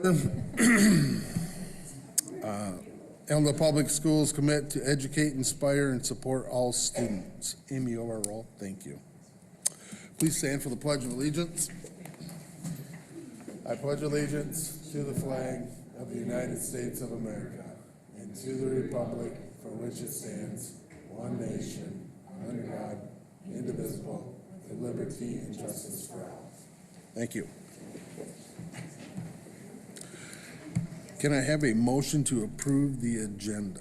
And the public schools commit to educate, inspire, and support all students. Amy Overall, thank you. Please stand for the Pledge of Allegiance. I pledge allegiance to the flag of the United States of America and to the republic for which it stands, one nation, under God, indivisible, with liberty and justice for all. Thank you. Can I have a motion to approve the agenda?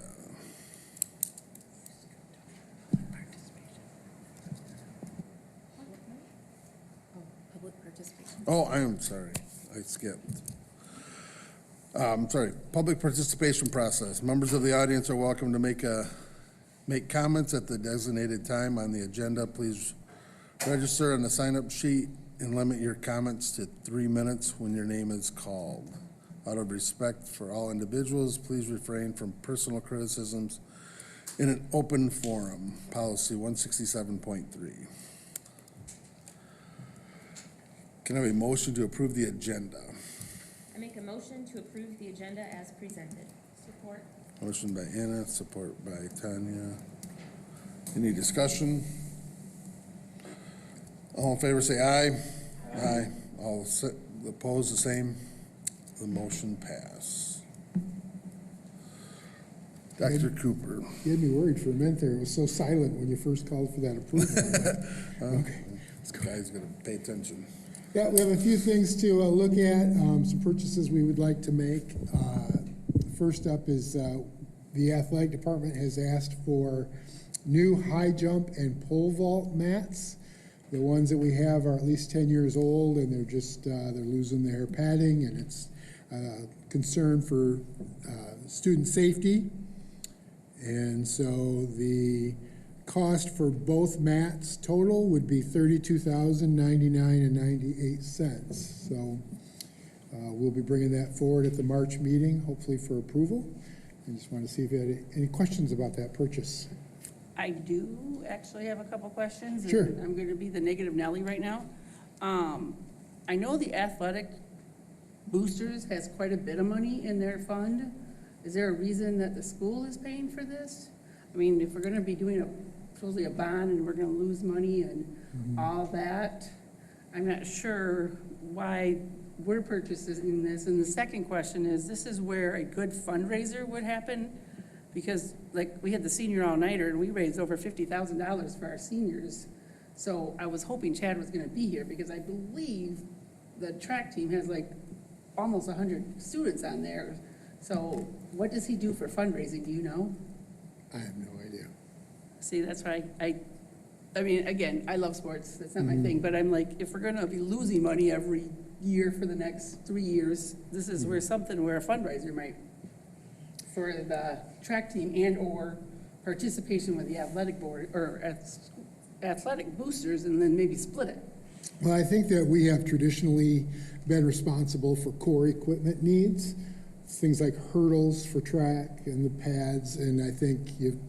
Public participation. Oh, I am sorry. I skipped. Sorry. Public participation process. Members of the audience are welcome to make comments at the designated time on the agenda. Please register on the sign-up sheet and limit your comments to 3 minutes when your name is called. Out of respect for all individuals, please refrain from personal criticisms in an open forum. Policy 167.3. Can I have a motion to approve the agenda? I make a motion to approve the agenda as presented. Support. Motion by Anna, support by Tanya. Any discussion? All in favor say aye. Aye. All opposed the same. The motion pass. Dr. Cooper. You had me worried for a minute there. It was so silent when you first called for that approval. Okay. This guy's gonna pay attention. Yeah, we have a few things to look at, some purchases we would like to make. First up is the athletic department has asked for new high jump and pole vault mats. The ones that we have are at least 10 years old, and they're just they're losing their padding, and it's concern for student safety. And so the cost for both mats total would be $32,099.98. So we'll be bringing that forward at the March meeting, hopefully for approval. I just want to see if you had any questions about that purchase. I do actually have a couple questions. Sure. And I'm going to be the negative Nelly right now. I know the athletic boosters has quite a bit of money in their fund. Is there a reason that the school is paying for this? I mean, if we're going to be doing supposedly a bond and we're going to lose money and all that, I'm not sure why we're purchasing this. And the second question is, this is where a good fundraiser would happen, because like we had the senior all-nighter and we raised over $50,000 for our seniors. So I was hoping Chad was going to be here, because I believe the track team has like almost 100 students on there. So what does he do for fundraising? Do you know? I have no idea. See, that's why I mean, again, I love sports. That's not my thing. But I'm like, if we're going to be losing money every year for the next 3 years, this is where a fundraiser might, for the track team and or participation with the athletic board or athletic boosters, and then maybe split it. Well, I think that we have traditionally been responsible for core equipment needs, things like hurdles for track and the pads, and I think you have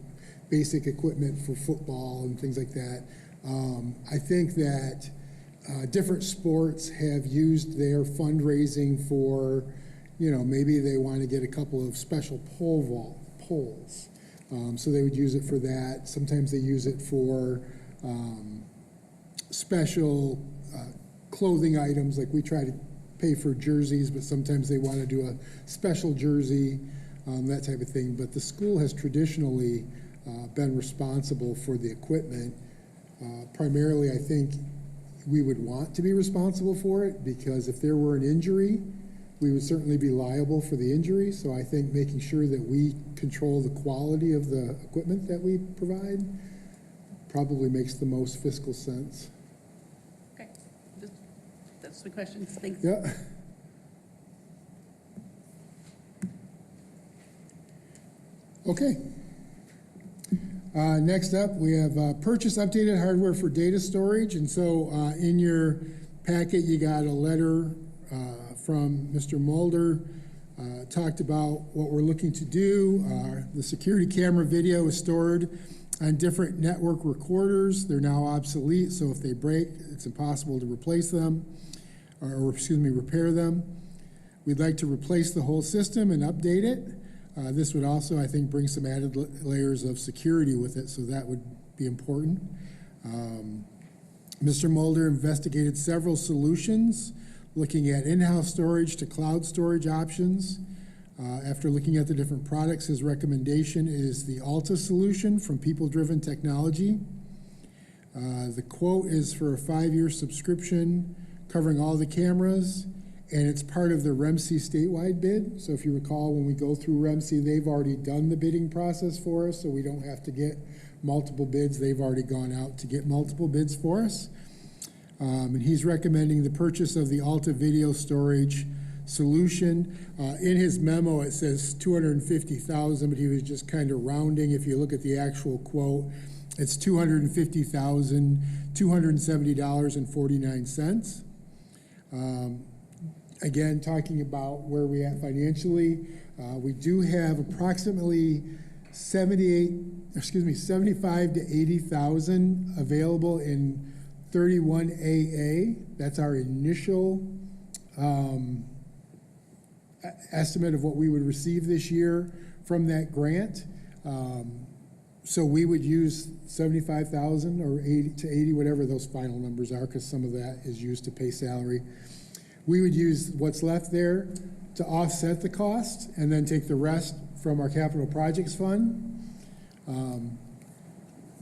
basic equipment for football and things like that. I think that different sports have used their fundraising for, maybe they want to get a couple of special pole vault poles. So they would use it for that. Sometimes they use it for special clothing items, like we try to pay for jerseys, but sometimes they want to do a special jersey, that type of thing. But the school has traditionally been responsible for the equipment. Primarily, I think we would want to be responsible for it, because if there were an injury, we would certainly be liable for the injury. So I think making sure that we control the quality of the equipment that we provide probably makes the most fiscal sense. Okay, that's the questions. Thanks. Yeah. Okay. Next up, we have purchase updated hardware for data storage. And so in your packet, you got a letter from Mr. Mulder, talked about what we're looking to do. The security camera video is stored on different network recorders. They're now obsolete, so if they break, it's impossible to replace them, or repair them. We'd like to replace the whole system and update it. This would also, I think, bring some added layers of security with it, so that would be important. Mr. Mulder investigated several solutions, looking at in-house storage to cloud storage options. After looking at the different products, his recommendation is the Alta solution from People Driven Technology. The quote is for a 5-year subscription covering all the cameras, and it's part of the REMC statewide bid. So if you recall, when we go through REMC, they've already done the bidding process for us, so we don't have to get multiple bids. They've already gone out to get multiple bids for us. And he's recommending the purchase of the Alta video storage solution. In his memo, it says $250,000, but he was just kind of rounding. If you look at the actual quote, it's $250,270.49. Again, talking about where we at financially, we do have approximately 75 to 80,000 available in 31AA. That's our initial estimate of what we would receive this year from that grant. So we would use 75,000 or 80 to 80, whatever those final numbers are, because some of that is used to pay salary. We would use what's left there to offset the cost and then take the rest from our capital projects fund.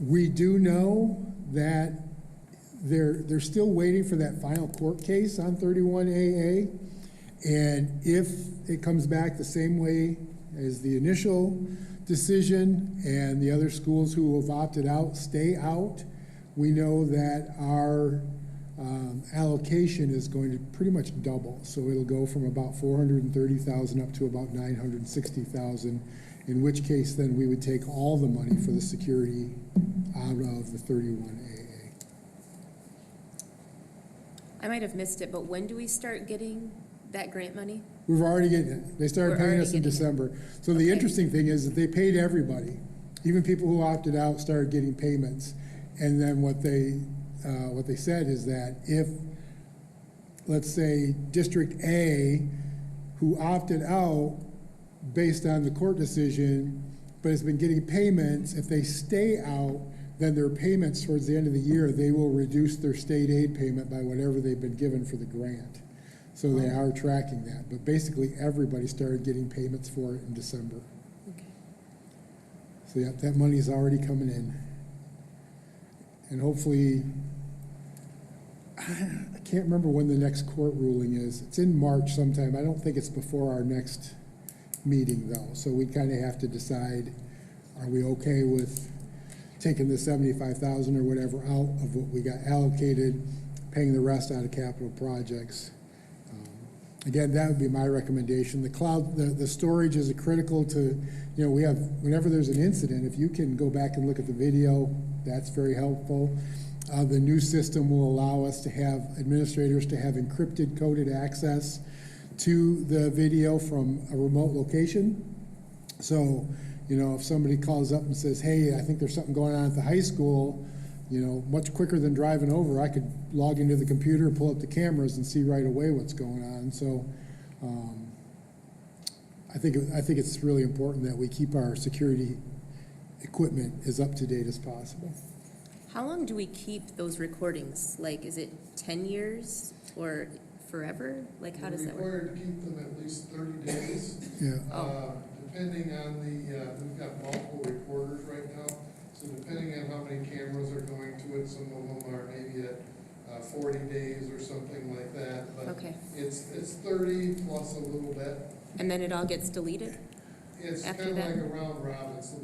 We do know that they're still waiting for that final court case on 31AA. And if it comes back the same way as the initial decision and the other schools who have opted out stay out, we know that our allocation is going to pretty much double. So it'll go from about 430,000 up to about 960,000, in which case then we would take all the money for the security out of the 31AA. I might have missed it, but when do we start getting that grant money? We've already getting it. They started We're paying already us in getting it. December. So the Okay. interesting thing is that they paid everybody. Even people who opted out started getting payments. And then what they said is that if, let's say, District A, who opted out based on the court decision, but has been getting payments, if they stay out, then their payments towards the end of the year, they will reduce their state aid payment by whatever they've been given for the grant. So they are tracking that. But basically, everybody started getting payments for it in December. Okay. So yeah, that money is already coming in. And hopefully, I can't remember when the next court ruling is. It's in March sometime. I don't think it's before our next meeting, though. So we kind of have to decide, are we okay with taking the 75,000 or whatever out of what we got allocated, paying the rest out of capital projects? Again, that would be my recommendation. The cloud, the storage is critical to, we have, whenever there's an incident, if you can go back and look at the video, that's very helpful. The new system will allow us to have administrators to have encrypted coded access to the video from a remote location. So, if somebody calls up and says, hey, I think there's something going on at the high school, much quicker than driving over, I could log into the computer, pull up the cameras, and see right away what's going on. So I think it's really important that we keep our security equipment as up to date as possible. How long do we keep those recordings? Like, is it 10 years or forever? Like, how does that work? We're required to keep them at least 30 days. Yeah. Depending on we've got multiple recorders right now, so depending on how many cameras are going to it, some of them are maybe at 40 days or something like that. But Okay. it's 30 plus a little bit. And then it all gets deleted? It's kind After of that? like a round robin, so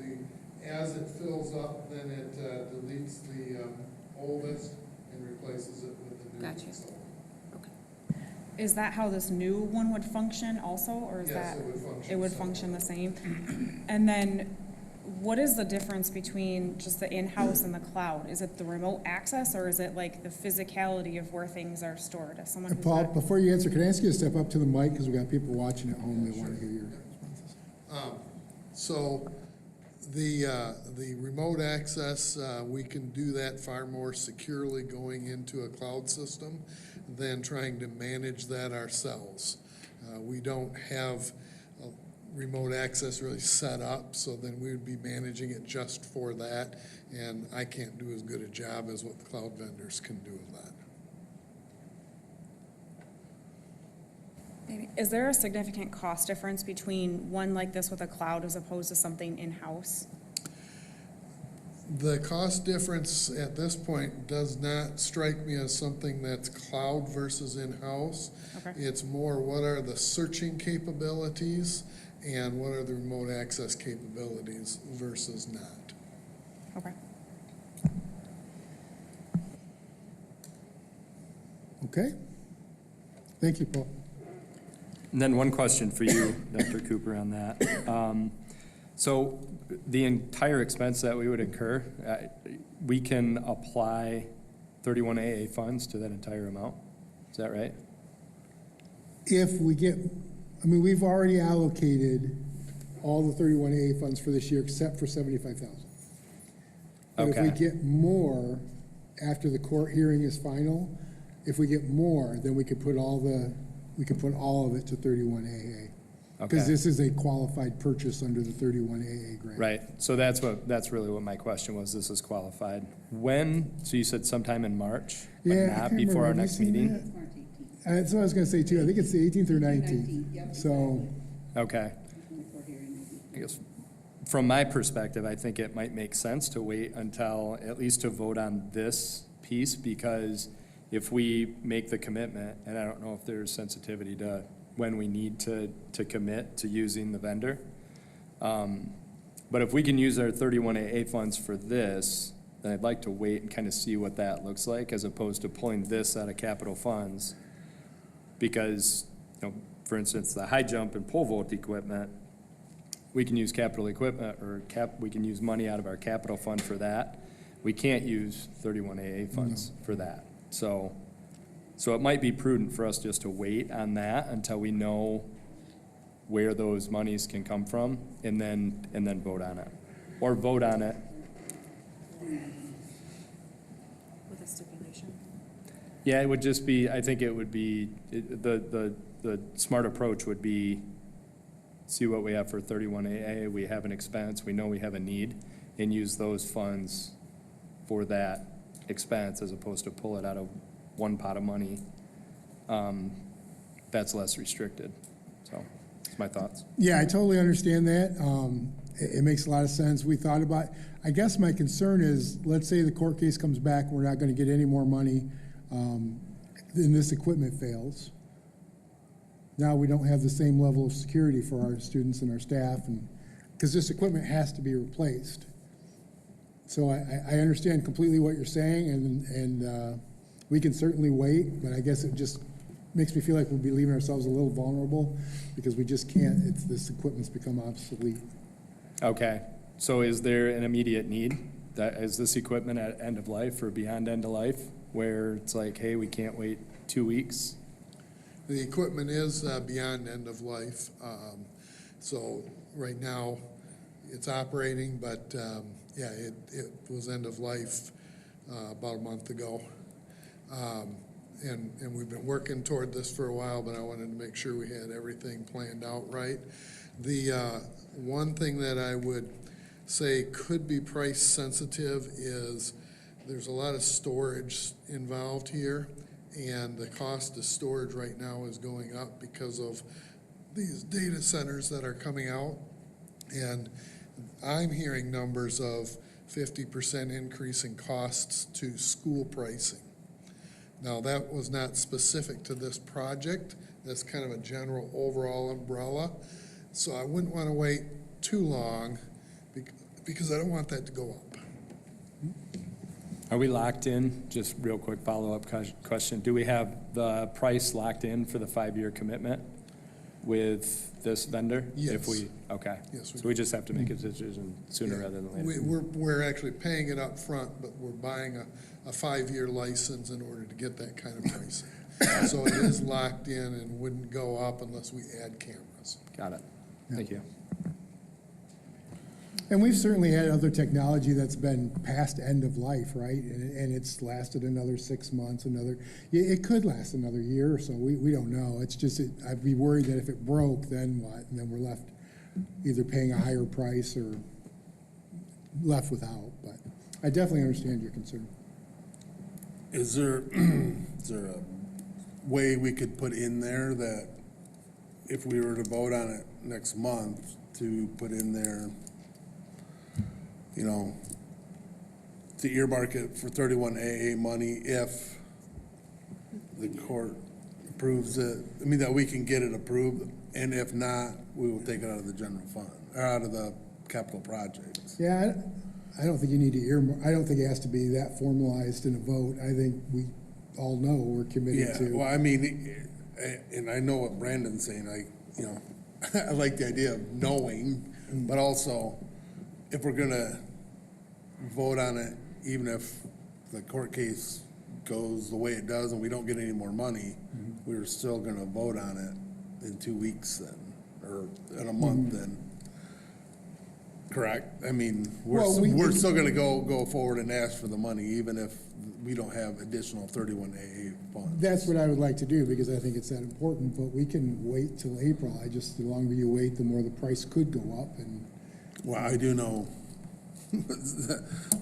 as it fills up, then it deletes the oldest and replaces it with the new. Gotcha. So, Okay. Is that how this new one would function also, or is yes, that? it would function. It would function the same? And then, what is the difference between just the in-house and the cloud? Is it the remote access, or is it like the physicality of where things are stored? As someone And who's Paul, not- before you answer, can I ask you to step up to the mic, because we've got people watching at home, they want to hear your responses. So the remote access, we can do that far more securely going into a cloud system than trying to manage that ourselves. We don't have remote access really set up, so then we would be managing it just for that, and I can't do as good a job as what the cloud vendors can do with that. Maybe. Is there a significant cost difference between one like this with a cloud as opposed to something in-house? The cost difference at this point does not strike me as something that's cloud versus in-house. Okay. It's more what are the searching capabilities and what are the remote access capabilities versus not. Okay. Okay? Thank you, Paul. And then one question for you, Dr. Cooper, on that. So the entire expense that we would incur, we can apply 31AA funds to that entire amount? Is that right? If we get, I mean, we've already allocated all the 31A funds for this year except for 75,000. But if we Okay. get more after the court hearing is final, if we get more, then we could put all of it to 31AA. Because Okay. this is a qualified purchase under the 31AA grant. Right, so that's really what my question was, this is qualified. When, so you said sometime in March? But Yeah, I not can't before remember. our Have you next seen meeting? that? That's what I was gonna say too. I think it's the 18th or 19th. So, Okay. I guess, from my perspective, I think it might make sense to wait until, at least to vote on this piece, because if we make the commitment, and I don't know if there's sensitivity to when we need to commit to using the vendor. But if we can use our 31AA funds for this, then I'd like to wait and kind of see what that looks like, as opposed to pulling this out of capital funds. Because, you know, for instance, the high jump and pole vault equipment, we can use capital equipment, or we can use money out of our capital fund for that. We can't use 31AA funds for that. So it might be prudent for us just to wait on that until we know where those monies can come from, and then vote on it. Or vote on it. With a stipulation. Yeah, it would just be, I think it would be, the smart approach would be, see what we have for 31AA, we have an expense, we know we have a need, and use those funds for that expense, as opposed to pull it out of one pot of money that's less restricted. So, that's my thoughts. yeah, I totally understand that. It makes a lot of sense. We thought about, I guess my concern is, let's say the court case comes back, we're not gonna get any more money, then this equipment fails. Now we don't have the same level of security for our students and our staff, and, because this equipment has to be replaced. So I understand completely what you're saying, and we can certainly wait, but I guess it just makes me feel like we'll be leaving ourselves a little vulnerable, because we just can't, this equipment's become obsolete. Okay, so is there an immediate need? Is this equipment at end of life or beyond end of life, where it's like, hey, we can't wait 2 weeks? The equipment is beyond end of life. So right now, it's operating, but yeah, it was end of life about a month ago. And we've been working toward this for a while, but I wanted to make sure we had everything planned out right. The one thing that I would say could be price sensitive is there's a lot of storage involved here, and the cost of storage right now is going up because of these data centers that are coming out. And I'm hearing numbers of 50% increase in costs to school pricing. Now, that was not specific to this project. That's kind of a general overall umbrella. So I wouldn't want to wait too long because I don't want that to go up. Are we locked in? Just real quick follow-up question. Do we have the price locked in for the 5-year commitment with this vendor? Yes. Okay. Yes, we So we just have to make a decision sooner rather than later. We're actually paying it up front, but we're buying a 5-year license in order to get that kind of pricing. So it is locked in and wouldn't go up unless we add cameras. Got it. Thank you. And we've certainly had other technology that's been past end of life, right? And it's lasted another 6 months, it could last another year or so. We don't know. It's just, I'd be worried that if it broke, then what? And then we're left either paying a higher price or left without. But I definitely understand your concern. Is there a way we could put in there that if we were to vote on it next month, to put in there, you know, to earmark it for 31AA money if the court approves it? I mean, that we can get it approved, and if not, we will take it out of the general fund, or out of the capital projects. Yeah, I don't think you need to earmark, I don't think it has to be that formalized in a vote. I think we all know we're committed Yeah, to. well, I mean, and I know what Brandon's saying, I like the idea of knowing, but also, if we're gonna vote on it, even if the court case goes the way it does and we don't get any more money, we're still gonna vote on it in 2 weeks then, or in a month then. Correct? I mean, Well, we're still gonna go forward and ask for the money, even if we don't have additional 31AA funds. That's what I would like to do, because I think it's that important, but we can wait till April. The longer you wait, the more the price could go up, and Well, I do know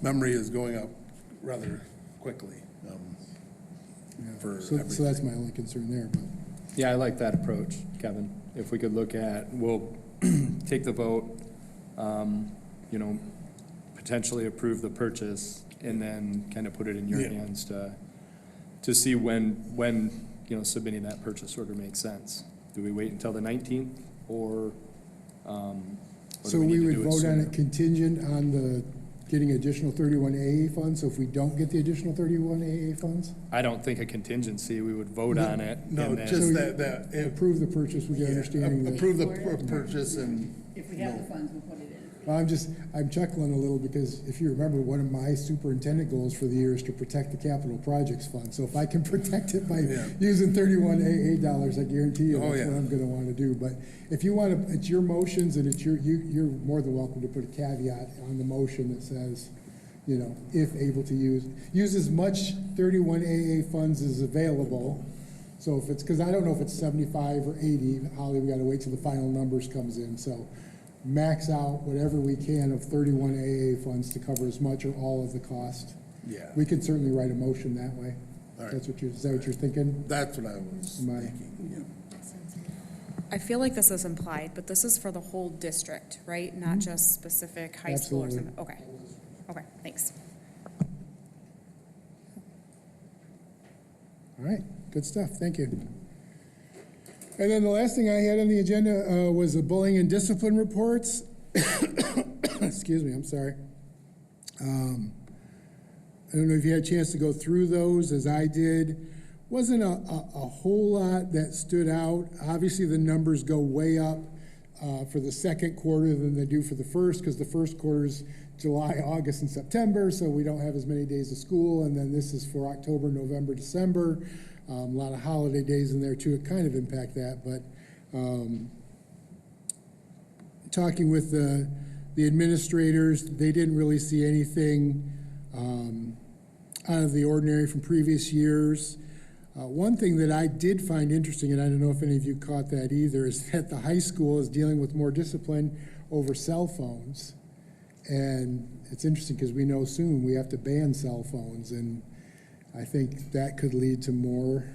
memory is going up rather quickly for so everything. that's my only concern there, but. Yeah, I like that approach, Kevin. If we could look at, we'll take the vote, you know, potentially approve the purchase, and then kind of put it in your Yeah. hands to see when, you know, submitting that purchase order makes sense. Do we wait until the 19th, or do So we we need to would do it vote on sooner? it contingent on the getting additional 31AA funds, so if we don't get the additional 31AA funds, I don't think a contingency, we would vote on it. No, and then- just So that, approve the purchase with the understanding that. approve the purchase and, If we have the funds, we'll put it in. I'm chuckling a little because if you remember, one of my superintendent goals for the year is to protect the capital projects fund. So if I can protect it by Yeah. using 31AA dollars, I guarantee you Oh, that's yeah. what I'm gonna wanna do. But if you wanna, it's your motions and it's you're more than welcome to put a caveat on the motion that says, you know, if able to use as much 31AA funds as available. So if it's, cause I don't know if it's 75 or 80, Holly, we gotta wait till the final numbers comes in, so max out whatever we can of 31AA funds to cover as much or all of the cost. yeah, We can certainly write a motion that way. All right. Is that what you're thinking? that's what I was Am I- thinking, yeah. I feel like this is implied, but this is for the whole district, right? Not just specific high school or Absolutely. something? Okay, thanks. All right, good stuff, thank you. And then the last thing I had on the agenda was the bullying and discipline reports. Excuse me, I'm sorry. I don't know if you had a chance to go through those as I did. Wasn't a whole lot that stood out. Obviously, the numbers go way up for the second quarter than they do for the first, because the first quarter is July, August, and September, so we don't have as many days of school, and then this is for October, November, December. A lot of holiday days in there too, it kind of impact that, but talking with the administrators, they didn't really see anything out of the ordinary from previous years. One thing that I did find interesting, and I don't know if any of you caught that either, is that the high school is dealing with more discipline over cell phones. And it's interesting because we know soon we have to ban cell phones, and I think that could lead to more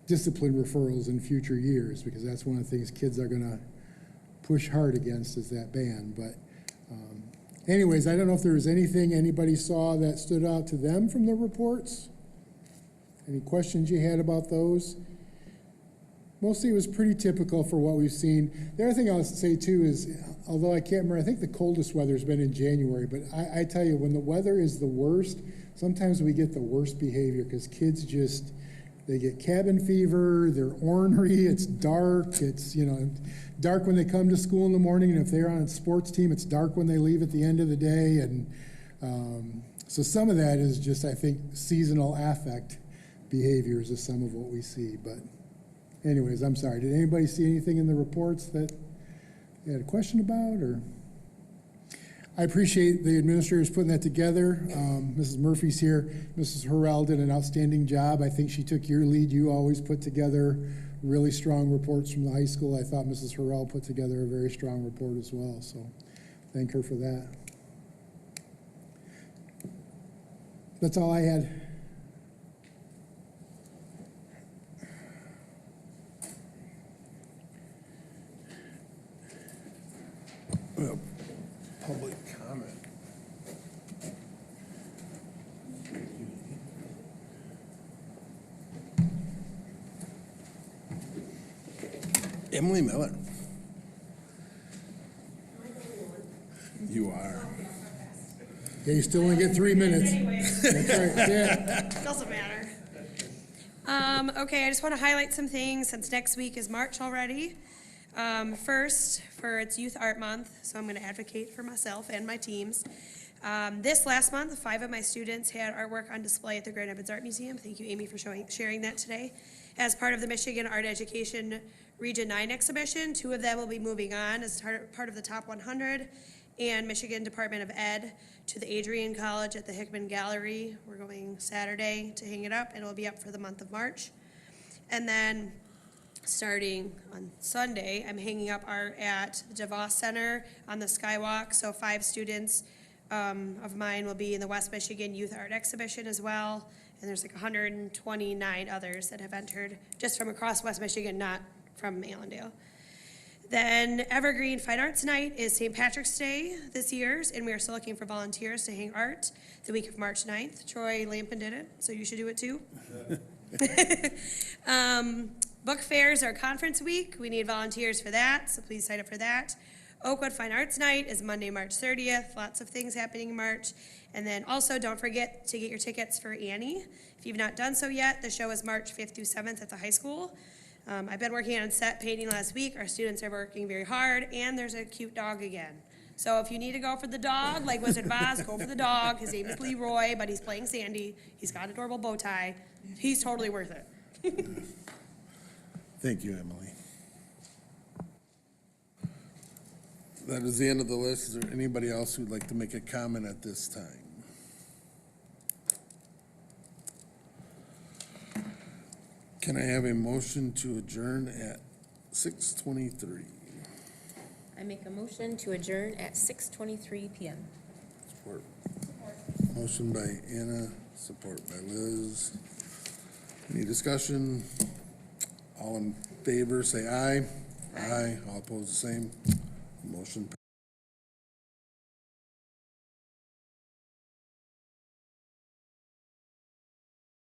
discipline referrals in future years, because that's one of the things kids are gonna push hard against is that ban. But anyways, I don't know if there was anything anybody saw that stood out to them from the reports. Any questions you had about those? Mostly it was pretty typical for what we've seen. The other thing I'll say too is, although I can't remember, I think the coldest weather's been in January, but I tell you, when the weather is the worst, sometimes we get the worst behavior, because kids just, they get cabin fever, they're ornery, it's dark, it's, you know, dark when they come to school in the morning, and if they're on a sports team, it's dark when they leave at the end of the day, and so some of that is just, I think, seasonal affect behaviors is some of what we see. But anyways, I'm sorry, did anybody see anything in the reports that you had a question about, or? I appreciate the administrators putting that together. Mrs. Murphy's here. Mrs. Harrell did an outstanding job. I think she took your lead. You always put together really strong reports from the high school. I thought Mrs. Harrell put together a very strong report as well, so thank her for that. That's all I had. Public comment. Emily Miller. You are. Yeah, you still only get 3 minutes. That's right, yeah. Doesn't matter. Okay, I just want to highlight some things since next week is March already. First, for its Youth Art Month, so I'm going to advocate for myself and my teams. This last month, 5 of my students had artwork on display at the Grand Rapids Art Museum. Thank you, Amy, for sharing that today. As part of the Michigan Art Education Region 9 exhibition, 2 of them will be moving on as part of the Top 100 and Michigan Department of Ed to the Adrian College at the Hickman Gallery. We're going Saturday to hang it up, and it will be up for the month of March. And then starting on Sunday, I'm hanging up art at the DeVos Center on the Skywalk. So 5 students of mine will be in the West Michigan Youth Art Exhibition as well. And there's like 129 others that have entered just from across West Michigan, not from Allendale. Then Evergreen Fine Arts Night is St. Patrick's Day this year, and we are still looking for volunteers to hang art the week of March 9th. Troy Lampin did it, so you should do it too. Book fairs are conference week. We need volunteers for that, so please sign up for that. Oakwood Fine Arts Night is Monday, March 30th. Lots of things happening in March. And then also don't forget to get your tickets for Annie. If you've not done so yet, the show is March 5th through 7th at the high school. I've been working on set painting last week. Our students are working very hard, and there's a cute dog again. So if you need to go for the dog, like Wizard of Oz, go for the dog. His name is Leroy, but he's playing Sandy. He's got an adorable bow tie. He's totally worth it. Thank you, Emily. That is the end of the list. Is there anybody else who'd like to make a comment at this time? Can I have a motion to adjourn at 6:23? I make a motion to adjourn at 6:23 PM. Support. Motion by Anna, support by Liz. Any discussion? All in favor, say aye. Aye. All opposed, the same. Motion